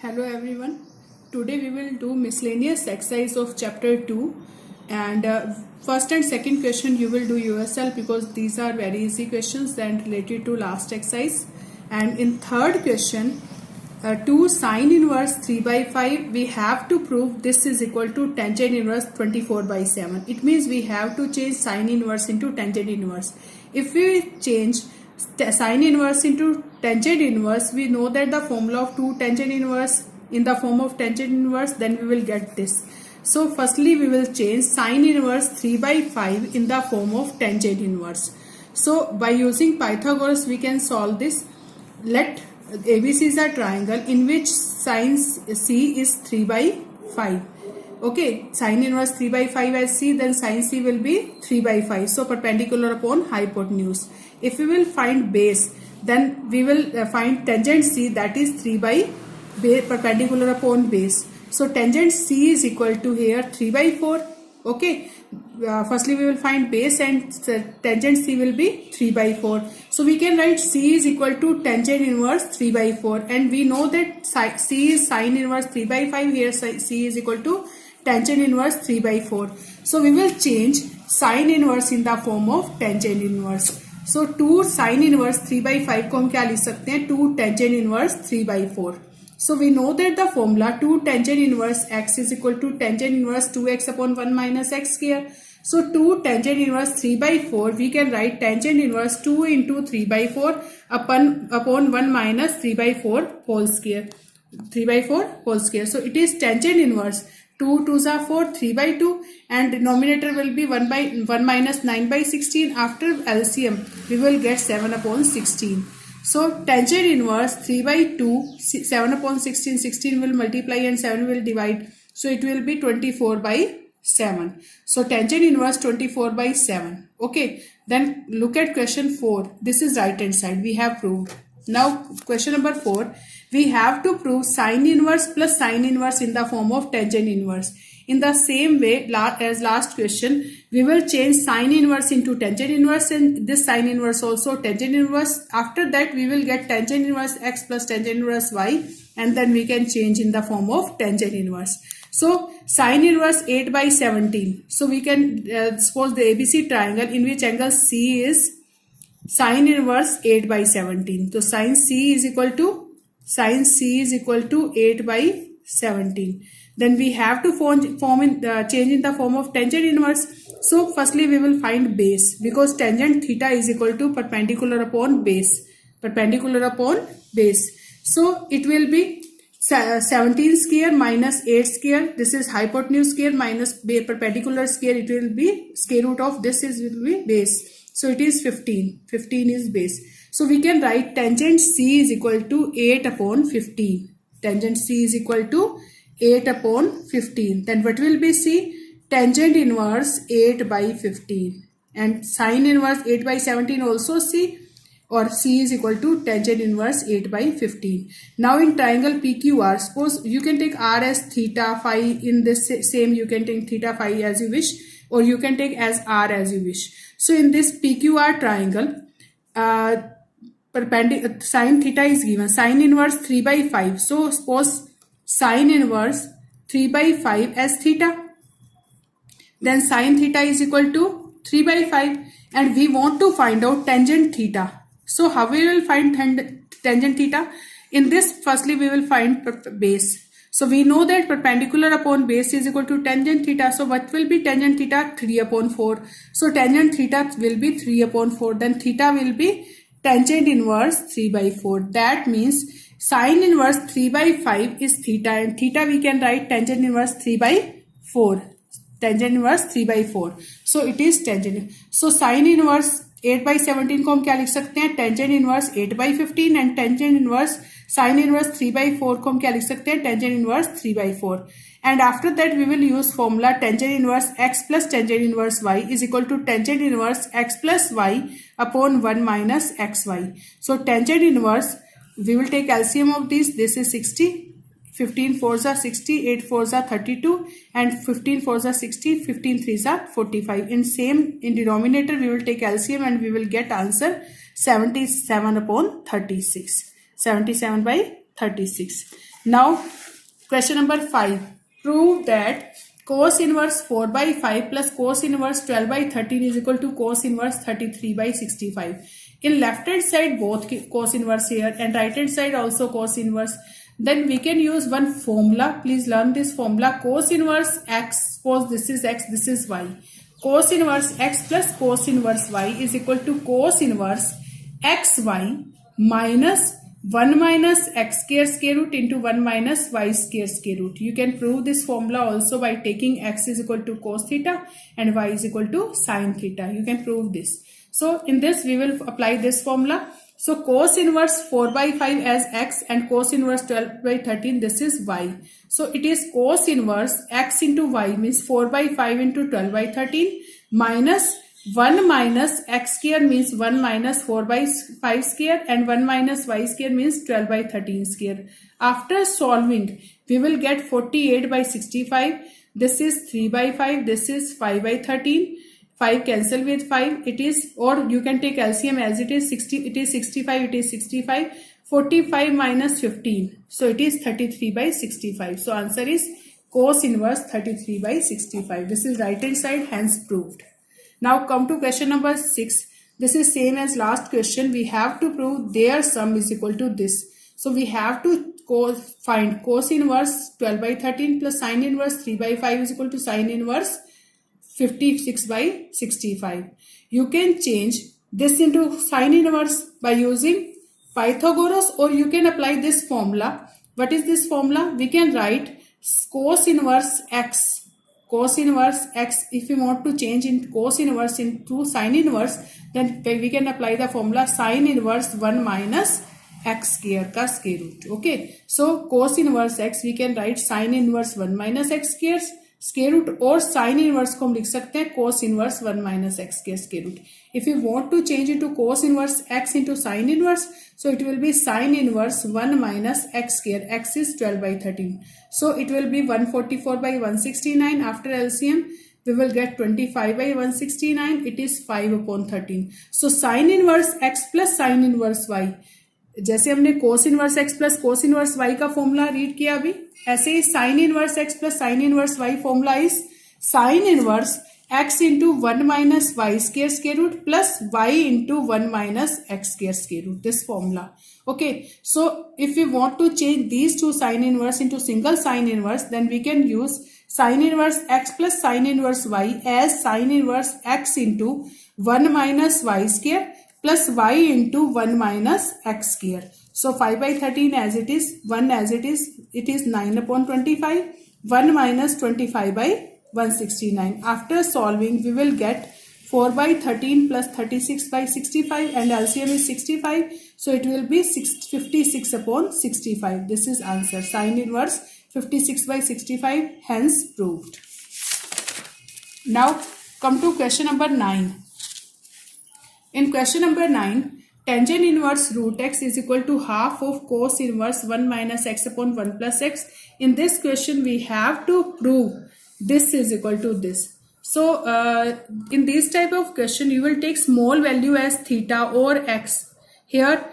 Hello everyone. Today we will do miscellaneous exercise of chapter 2 and first and second question you will do yourself because these are very easy questions and related to last exercise. And in third question, 2 sine inverse 3 by 5 we have to prove this is equal to tangent inverse 24 by 7. It means we have to change sine inverse into tangent inverse. If we change sine inverse into tangent inverse, we know that the formula of 2 tangent inverse in the form of tangent inverse, then we will get this. So firstly we will change sine inverse 3 by 5 in the form of tangent inverse. So by using Pythagoras we can solve this. Let ABC is a triangle in which sine C is 3 by 5. Okay, sine inverse 3 by 5 as C, then sine C will be 3 by 5. So perpendicular upon hypotenuse. If we will find base, then we will find tangent C, that is 3 by perpendicular upon base. So tangent C is equal to here 3 by 4. Okay, firstly we will find base and tangent C will be 3 by 4. So we can write C is equal to tangent inverse 3 by 4, and we know that C is sine inverse 3 by 5. Here C is equal to tangent inverse 3 by 4. So we will change sine inverse in the form of tangent inverse. So 2 sine inverse 3 by 5 को हम क्या लिख सकते हैं? 2 tangent inverse 3 by 4. So we know that the formula 2 tangent inverse x is equal to tangent inverse 2x upon 1 minus x square. So 2 tangent inverse 3 by 4, we can write tangent inverse 2 into 3 by 4 upon 1 minus 3 by 4 whole square. 3 by 4 whole square. So it is tangent inverse 2 2s are 4, 3 by 2, and denominator will be 1 by 1 minus 9 by 16. After LCM we will get 7 upon 16. So tangent inverse 3 by 2, 7 upon 16, 16 will multiply and 7 will divide. So it will be 24 by 7. So tangent inverse 24 by 7. Okay, then look at question 4. This is right hand side, we have proved. Now question number 4, we have to prove sine inverse plus sine inverse in the form of tangent inverse. In the same way as last question, we will change sine inverse into tangent inverse and this sine inverse also tangent inverse. After that we will get tangent inverse x plus tangent inverse y, and then we can change in the form of tangent inverse. So sine inverse 8 by 17. So we can suppose the ABC triangle in which angle C is sine inverse 8 by 17. So sine C is equal to 8 by 17. Then we have to change in the form of tangent inverse. So firstly we will find base, because tangent theta is equal to perpendicular upon base. Perpendicular upon base. So it will be 17 square minus 8 square. This is hypotenuse square minus perpendicular square. It will be square root of this will be base. So it is 15. 15 is base. So we can write tangent C is equal to 8 upon 15. Tangent C is equal to 8 upon 15. Then what will be C? Tangent inverse 8 by 15. And sine inverse 8 by 17 also C, or C is equal to tangent inverse 8 by 15. Now in triangle PQR, suppose you can take R as theta phi. In this same you can take theta phi as you wish, or you can take as R as you wish. So in this PQR triangle, sine theta is given, sine inverse 3 by 5. So suppose sine inverse 3 by 5 as theta. Then sine theta is equal to 3 by 5, and we want to find out tangent theta. So how we will find tangent theta? In this, firstly we will find base. So we know that perpendicular upon base is equal to tangent theta. So what will be tangent theta? 3 upon 4. So tangent theta will be 3 upon 4. Then theta will be tangent inverse 3 by 4. That means sine inverse 3 by 5 is theta, and theta we can write tangent inverse 3 by 4. Tangent inverse 3 by 4. So it is tangent. So sine inverse 8 by 17 को हम क्या लिख सकते हैं? Tangent inverse 8 by 15, and tangent inverse sine inverse 3 by 4 को हम क्या लिख सकते हैं? Tangent inverse 3 by 4. And after that we will use formula tangent inverse x plus tangent inverse y is equal to tangent inverse x plus y upon 1 minus xy. So tangent inverse, we will take LCM of this. This is 60. 15 4s are 60, 8 4s are 32, and 15 4s are 60, 15 3s are 45. In denominator we will take LCM and we will get answer 77 upon 36. 77 by 36. Now question number 5. Prove that cos inverse 4 by 5 plus cos inverse 12 by 13 is equal to cos inverse 33 by 65. In left hand side both cos inverse here and right hand side also cos inverse. Then we can use one formula. Please learn this formula. Cos inverse x, suppose this is x, this is y. Cos inverse x plus cos inverse y is equal to cos inverse xy minus 1 minus x square root into 1 minus y square root. You can prove this formula also by taking x is equal to cos theta and y is equal to sin theta. You can prove this. So in this we will apply this formula. So cos inverse 4 by 5 as x and cos inverse 12 by 13, this is y. So it is cos inverse x into y means 4 by 5 into 12 by 13 minus 1 minus x square means 1 minus 4 by 5 square and 1 minus y square means 12 by 13 square. After solving, we will get 48 by 65. This is 3 by 5. This is 5 by 13. 5 cancel with 5. It is, or you can take LCM as it is 60. It is 65. It is 65. 45 minus 15. So it is 33 by 65. So answer is cos inverse 33 by 65. This is right hand side, hence proved. Now come to question number 6. This is same as last question. We have to prove their sum is equal to this. So we have to find cos inverse 12 by 13 plus sin inverse 3 by 5 is equal to sin inverse 56 by 65. You can change this into sin inverse by using Pythagoras, or you can apply this formula. What is this formula? We can write cos inverse x. Cos inverse x, if we want to change in cos inverse into sin inverse, then we can apply the formula sin inverse 1 minus x square का square root. Okay. So cos inverse x we can write sin inverse 1 minus x square root, और sin inverse को हम लिख सकते हैं cos inverse 1 minus x square root. If you want to change into cos inverse x into sin inverse, so it will be sin inverse 1 minus x square. X is 12 by 13. So it will be 144 by 169. After LCM, we will get 25 by 169. It is 5 upon 13. So sin inverse x plus sin inverse y. जैसे हमने cos inverse x plus cos inverse y का formula read किया अभी, ऐसे ही sin inverse x plus sin inverse y formula is sin inverse x into 1 minus y square root plus y into 1 minus x square root. This formula. Okay. So if we want to change these two sin inverse into single sin inverse, then we can use sin inverse x plus sin inverse y as sin inverse x into 1 minus y square plus y into 1 minus x square. So 5 by 13 as it is, 1 as it is 9 upon 25, 1 minus 25 by 169. After solving, we will get 4 by 13 plus 36 by 65 and LCM is 65. So it will be 56 upon 65. This is answer. Sin inverse 56 by 65, hence proved. Now come to question number 9. In question number 9, tangent inverse root x is equal to half of cos inverse 1 minus x upon 1 plus x. In this question, we have to prove this is equal to this. So, in this type of question, you will take small value as theta or x. Here,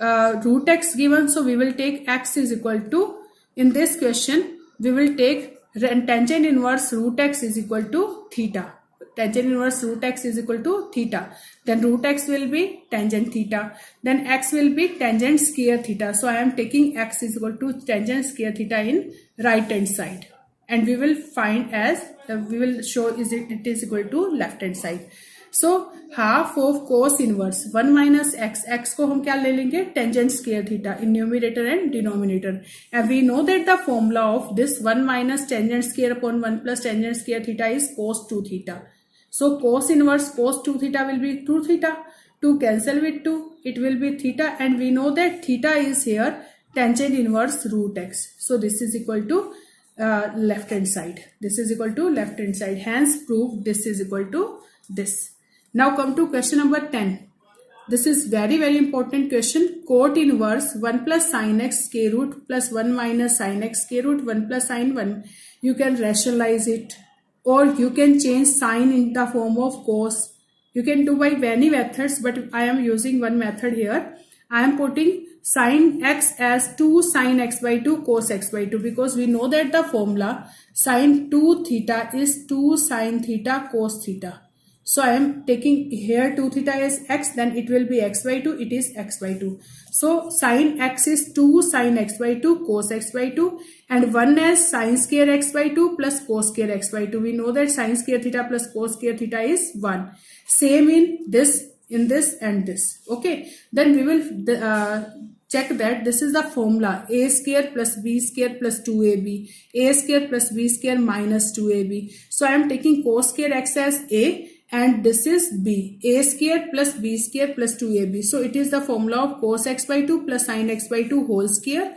root x given, so we will take x is equal to, in this question, we will take tangent inverse root x is equal to theta. Tangent inverse root x is equal to theta. Then root x will be tangent theta. Then x will be tangent square theta. So I am taking x is equal to tangent square theta in right hand side. And we will find as, we will show it is equal to left hand side. So half of cos inverse 1 minus x. X को हम क्या ले लेंगे? Tangent square theta in numerator and denominator. And we know that the formula of this 1 minus tangent square upon 1 plus tangent square theta is cos 2 theta. So cos inverse cos 2 theta will be 2 theta. 2 cancel with 2. It will be theta. And we know that theta is here tangent inverse root x. So this is equal to left hand side. This is equal to left hand side. Hence prove this is equal to this. Now come to question number 10. This is very important question. Cot inverse 1 plus sin x square root plus 1 minus sin x square root 1 plus sin 1. You can rationalize it, or you can change sin in the form of cos. You can do by many methods, but I am using one method here. I am putting sin x as 2 sin x by 2 cos x by 2, because we know that the formula sin 2 theta is 2 sin theta cos theta. So I am taking here 2 theta as x, then it will be x by 2, it is x by 2. So sin x is 2 sin x by 2 cos x by 2, and 1 as sin square x by 2 plus cos square x by 2. We know that sin square theta plus cos square theta is 1. Same in this and this. Okay, then we will check that this is the formula a square plus b square plus 2ab, a square plus b square minus 2ab. So I am taking cos square x as a, and this is b, a square plus b square plus 2ab. So it is the formula of cos x by 2 plus sin x by 2 whole square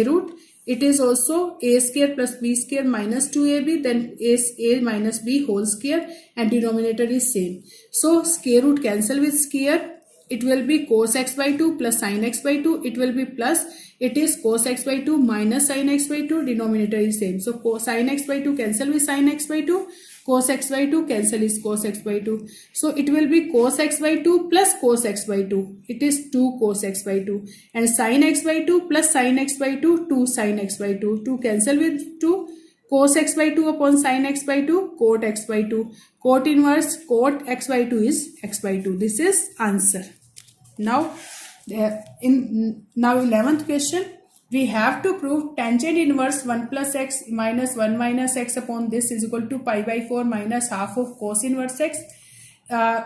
root. It is also a square plus b square minus 2ab, then a minus b whole square, and denominator is same. So square root cancel with square. It will be cos x by 2 plus sin x by 2. It will be plus. It is cos x by 2 minus sin x by 2. Denominator is same. So sin x by 2 cancel with sin x by 2. Cos x by 2 cancel is cos x by 2. So it will be cos x by 2 plus cos x by 2. It is 2 cos x by 2. And sin x by 2 plus sin x by 2, 2 sin x by 2. 2 cancel with 2. Cos x by 2 upon sin x by 2, cot x by 2. Cot inverse cot x by 2 is x by 2. This is answer. Now, in 11th question, we have to prove tangent inverse 1 plus x minus 1 minus x upon this is equal to pi by 4 minus half of cos inverse x.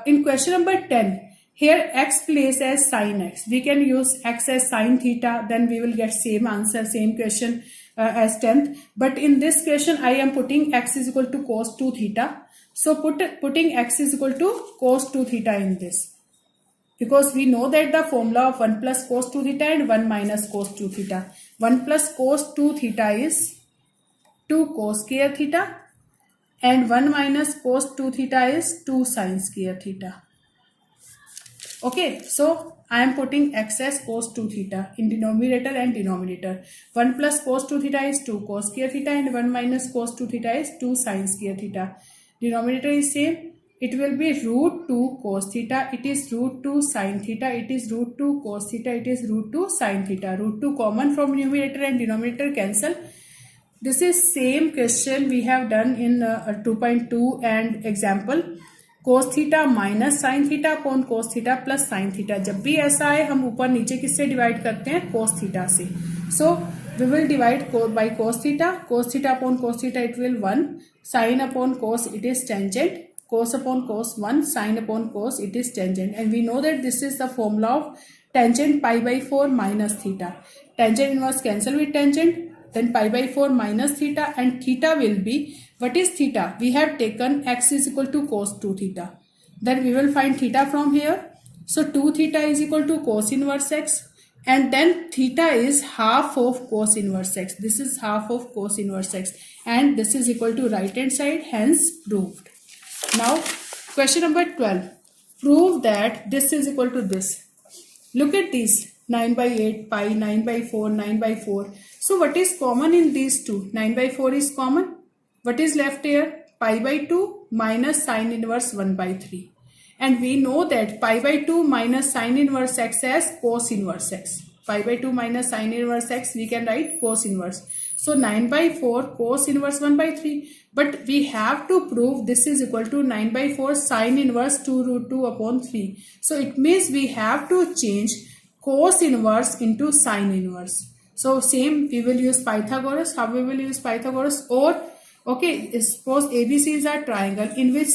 In question number 10, here x placed as sin x. We can use x as sin theta, then we will get same answer, same question as 10th. But in this question, I am putting x is equal to cos 2 theta. So putting x is equal to cos 2 theta in this. Because we know that the formula of 1 plus cos 2 theta and 1 minus cos 2 theta. 1 plus cos 2 theta is 2 cos square theta, and 1 minus cos 2 theta is 2 sin square theta. Okay, so I am putting x as cos 2 theta in denominator and denominator. 1 plus cos 2 theta is 2 cos square theta, and 1 minus cos 2 theta is 2 sin square theta. Denominator is same. It will be root 2 cos theta. It is root 2 sin theta. It is root 2 cos theta. It is root 2 sin theta. Root 2 common from numerator and denominator cancel. This is same question we have done in 2.2 and example. Cos theta minus sin theta upon cos theta plus sin theta. जब भी ऐसा है हम ऊपर नीचे किससे divide करते हैं? cos theta से. So we will divide by cos theta. Cos theta upon cos theta it will 1. Sin upon cos it is tangent. Cos upon cos 1, sin upon cos it is tangent, and we know that this is the formula of tangent pi by 4 minus theta. Tangent inverse cancel with tangent, then pi by 4 minus theta, and theta will be, what is theta? We have taken x is equal to cos 2 theta. Then we will find theta from here. So 2 theta is equal to cos inverse x, and then theta is half of cos inverse x. This is half of cos inverse x, and this is equal to right hand side, hence proved. Now, question number 12. Prove that this is equal to this. Look at these. 9 by 8 pi, 9 by 4, 9 by 4. So, what is common in these two? 9 by 4 is common. What is left here? Pi by 2 minus sin inverse 1 by 3. And we know that pi by 2 minus sin inverse x as cos inverse x. Pi by 2 minus sin inverse x, we can write cos inverse. So 9 by 4 cos inverse 1 by 3. But we have to prove this is equal to 9 by 4 sin inverse 2 root 2 upon 3. So it means we have to change cos inverse into sin inverse. So same, we will use Pythagoras. How we will use Pythagoras? Or, okay, suppose ABC is a triangle in which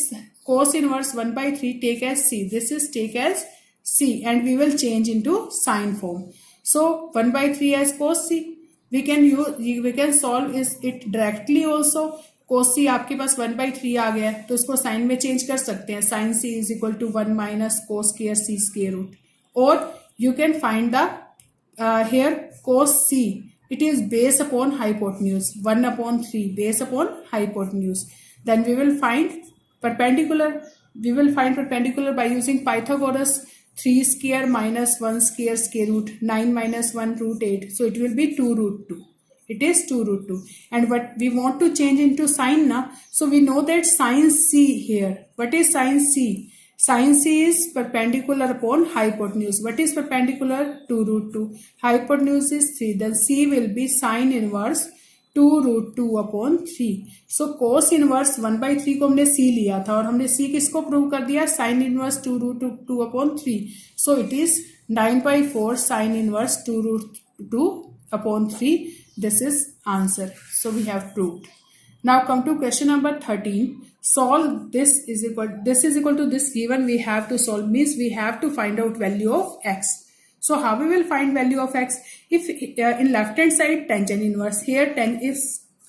cos inverse 1 by 3 take as C. This is take as C, and we will change into sin form. So 1 by 3 as cos C. We can solve it directly also. Cos C आपके पास 1 by 3 आ गया है, तो इसको sign में change कर सकते हैं. Sin C is equal to 1 minus cos square C square root. Or you can find the here cos C. It is base upon hypotenuse. 1 upon 3 base upon hypotenuse. Then we will find perpendicular. We will find perpendicular by using Pythagoras. 3 square minus 1 square square root. 9 minus 1 root 8. So it will be 2 root 2. It is 2 root 2. And what we want to change into sine now. So we know that sin C here. What is sin C? Sin C is perpendicular upon hypotenuse. What is perpendicular? 2 root 2. Hypotenuse is 3. Then C will be sin inverse 2 root 2 upon 3. So cos inverse 1 by 3 को हमने C लिया था और हमने C किसको prove कर दिया? sin inverse 2 root 2 upon 3. So it is 9 by 4 sin inverse 2 root 2 upon 3. This is answer. So we have proved. Now come to question number 13. Solve this is equal to this given. We have to solve, means we have to find out value of x. So how we will find value of x? If in left hand side tangent inverse, here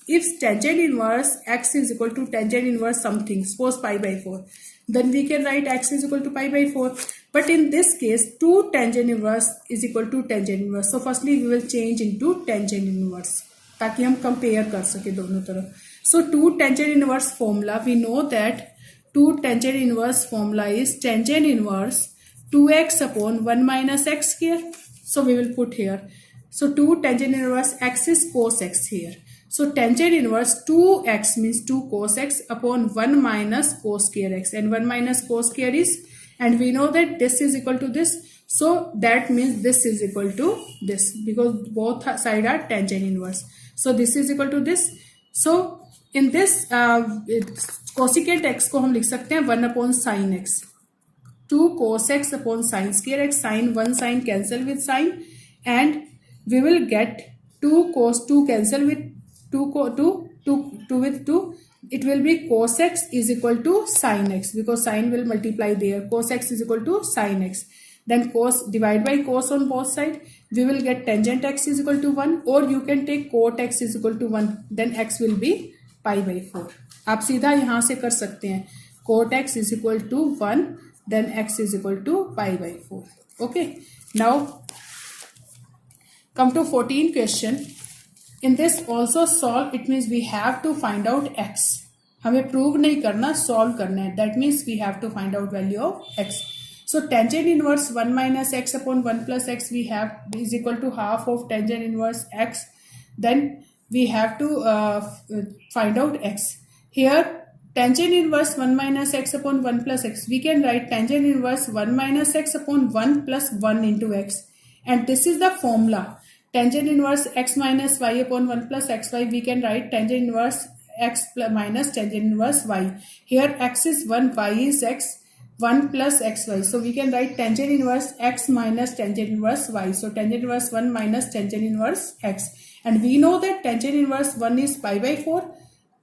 if tangent inverse x is equal to tangent inverse something, suppose pi by 4, then we can write x is equal to pi by 4. But in this case 2 tangent inverse is equal to tangent inverse. So firstly we will change into tangent inverse ताकि हम compare कर सके दोनों तरफ. So 2 tangent inverse formula, we know that 2 tangent inverse formula is tangent inverse 2x upon 1 minus x square. So we will put here. So 2 tangent inverse x is cos x here. So tangent inverse 2x means 2 cos x upon 1 minus cos square x, and 1 minus cos square is, and we know that this is equal to this. So that means this is equal to this because both sides are tangent inverse. So this is equal to this. So in this cosecant x को हम लिख सकते हैं 1 upon sin x, 2 cos x upon sin square x, sin 1 sin cancel with sin, and we will get 2 cos 2 cancel with 2 with 2. It will be cos x is equal to sin x because sin will multiply there. Cos x is equal to sin x. Then cos divide by cos on both sides. We will get tangent x is equal to 1, or you can take cot x is equal to 1. Then x will be pi by 4. आप सीधा यहाँ से कर सकते हैं cot x is equal to 1, then x is equal to pi by 4. Okay. Now come to 14 question. In this also solve, it means we have to find out x. हमें prove नहीं करना, solve करना है. That means we have to find out value of x. So tangent inverse 1 minus x upon 1 plus x we have is equal to half of tangent inverse x. Then we have to find out x. Here tangent inverse 1 minus x upon 1 plus x, we can write tangent inverse 1 minus x upon 1 plus 1 into x, and this is the formula. Tangent inverse x minus y upon 1 plus xy, we can write tangent inverse x minus tangent inverse y. Here x is 1, y is x, 1 plus xy. So we can write tangent inverse x minus tangent inverse y. So tangent inverse 1 minus tangent inverse x. And we know that tangent inverse 1 is pi by 4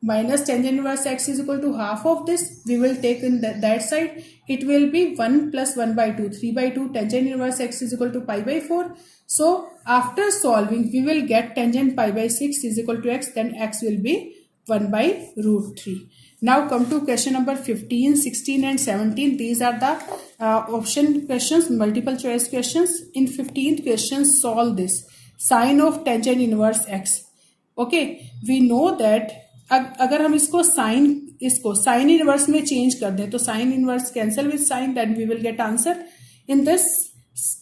minus tangent inverse x is equal to half of this. We will take in that side. It will be 1 plus 1 by 2. 3 by 2 tangent inverse x is equal to pi by 4. So after solving, we will get tangent pi by 6 is equal to x. Then x will be 1 by root 3. Now come to question number 15, 16 and 17. These are the option questions, multiple choice questions. In 15th question, solve this. Sin of tangent inverse x. Okay, we know that अगर हम इसको sin inverse में change कर दें तो sin inverse cancel with sin, then we will get answer. In this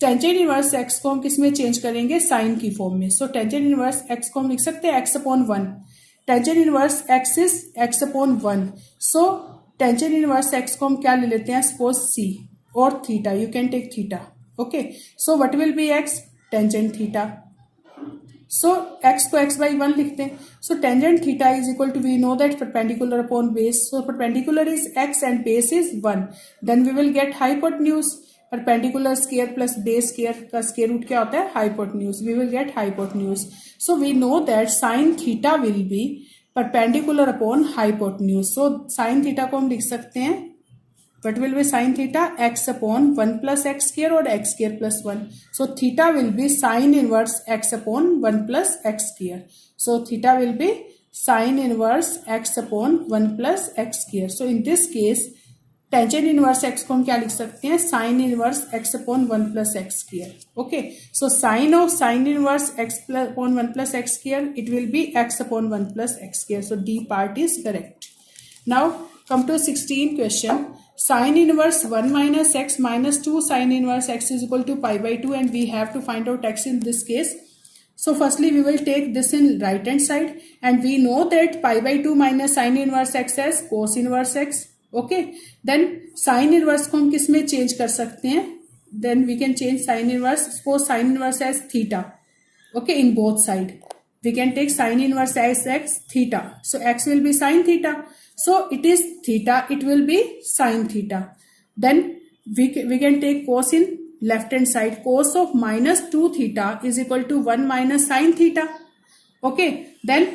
tangent inverse x को हम किस में change करेंगे? sin की form में. So tangent inverse x को हम लिख सकते हैं x upon 1. Tangent inverse x is x upon 1. So tangent inverse x को हम क्या ले लेते हैं? Suppose c or theta. You can take theta. Okay. So what will be x? Tangent theta. So x को x by 1 लिखते हैं. So tangent theta is equal to, we know that perpendicular upon base. So perpendicular is x and base is 1. Then we will get hypotenuse. Perpendicular square plus base square का square root क्या होता है? Hypotenuse. We will get hypotenuse. So we know that sin theta will be perpendicular upon hypotenuse. So sin theta को हम लिख सकते हैं. What will be sin theta? X upon 1 plus x square or x square plus 1. So theta will be sin inverse x upon 1 plus x square. So theta will be sin inverse x upon 1 plus x square. So in this case, tangent inverse x को हम क्या लिख सकते हैं? sin inverse x upon 1 plus x square. Okay. So sin of sin inverse x upon 1 plus x square, it will be x upon 1 plus x square. So D part is correct. Now come to 16 question. Sin inverse 1 minus x minus 2 sin inverse x is equal to pi by 2, and we have to find out x in this case. So firstly we will take this in right hand side, and we know that pi by 2 minus sin inverse x as cos inverse x. Okay, then sine inverse को हम किस में change कर सकते हैं, then we can change sine inverse, suppose sine inverse as theta, okay, in both side we can take sin inverse as x theta, so x will be sin theta, so it is theta, it will be sin theta. Then we can take cos in left hand side, cos of minus 2 theta is equal to 1 minus sin theta. Okay, then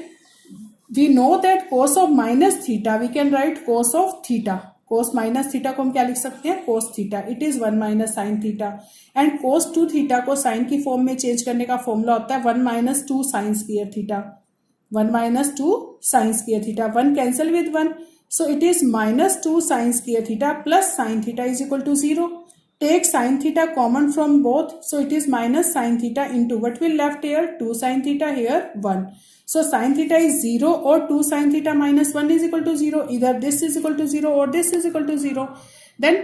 we know that cos of minus theta we can write cos of theta, cos minus theta को हम क्या लिख सकते हैं, cos theta, it is 1 minus sine theta, and cos 2 theta को sine की form में change करने का फॉर्मूला होता है 1 minus 2 sine square theta, 1 minus 2 sine square theta, 1 cancel with 1, so it is minus 2 sine square theta plus sine theta is equal to 0. Take sin theta common from both, so it is minus sin theta into what will left here, 2 sin theta, here 1. So sin theta is 0 or 2 sin theta minus 1 is equal to 0. Either this is equal to 0 or this is equal to 0. Then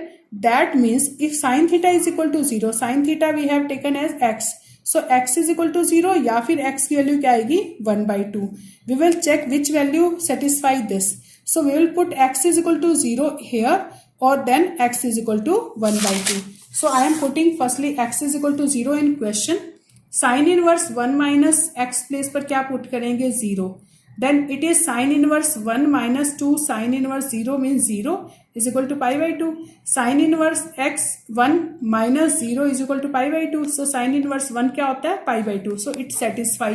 that means if sin theta is equal to 0, sin theta we have taken as x. So x is equal to 0 या फिर x की value क्या आएगी 1/2. We will check which value satisfy this. So we will put x is equal to 0 here, or then x is equal to 1/2. So I am putting firstly x is equal to 0 in question. Sin inverse 1 minus x place पर क्या put करेंगे 0. Then it is sin inverse 1 minus 2 sin inverse 0 means 0 is equal to pi/2. Sin inverse x 1 minus 0 is equal to pi/2. So sin inverse 1 क्या होता है pi/2. So it satisfy.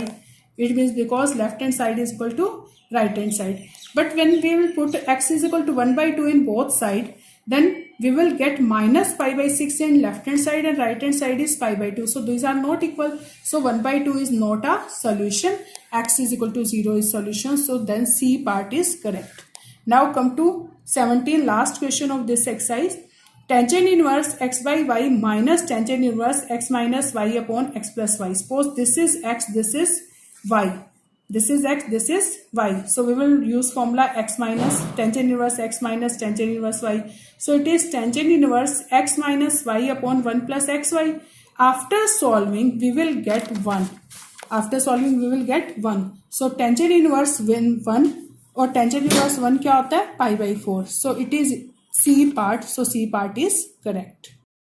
It means because left hand side is equal to right hand side. But when we will put x is equal to 1/2 in both side, then we will get minus pi/6 in left hand side and right hand side is pi/2. So these are not equal. So 1/2 is not a solution. X is equal to 0 is solution. So then C part is correct. Now come to 17, last question of this exercise. Tangent inverse x by y minus tangent inverse x minus y upon x plus y. Suppose this is x, this is y. This is x, this is y. So we will use formula x minus tangent inverse x minus tangent inverse y. So it is tangent inverse x minus y upon 1 plus xy. After solving we will get 1. After solving we will get 1. So tangent inverse when 1 और tangent inverse 1 क्या होता है pi/4. So it is C part. So C part is correct.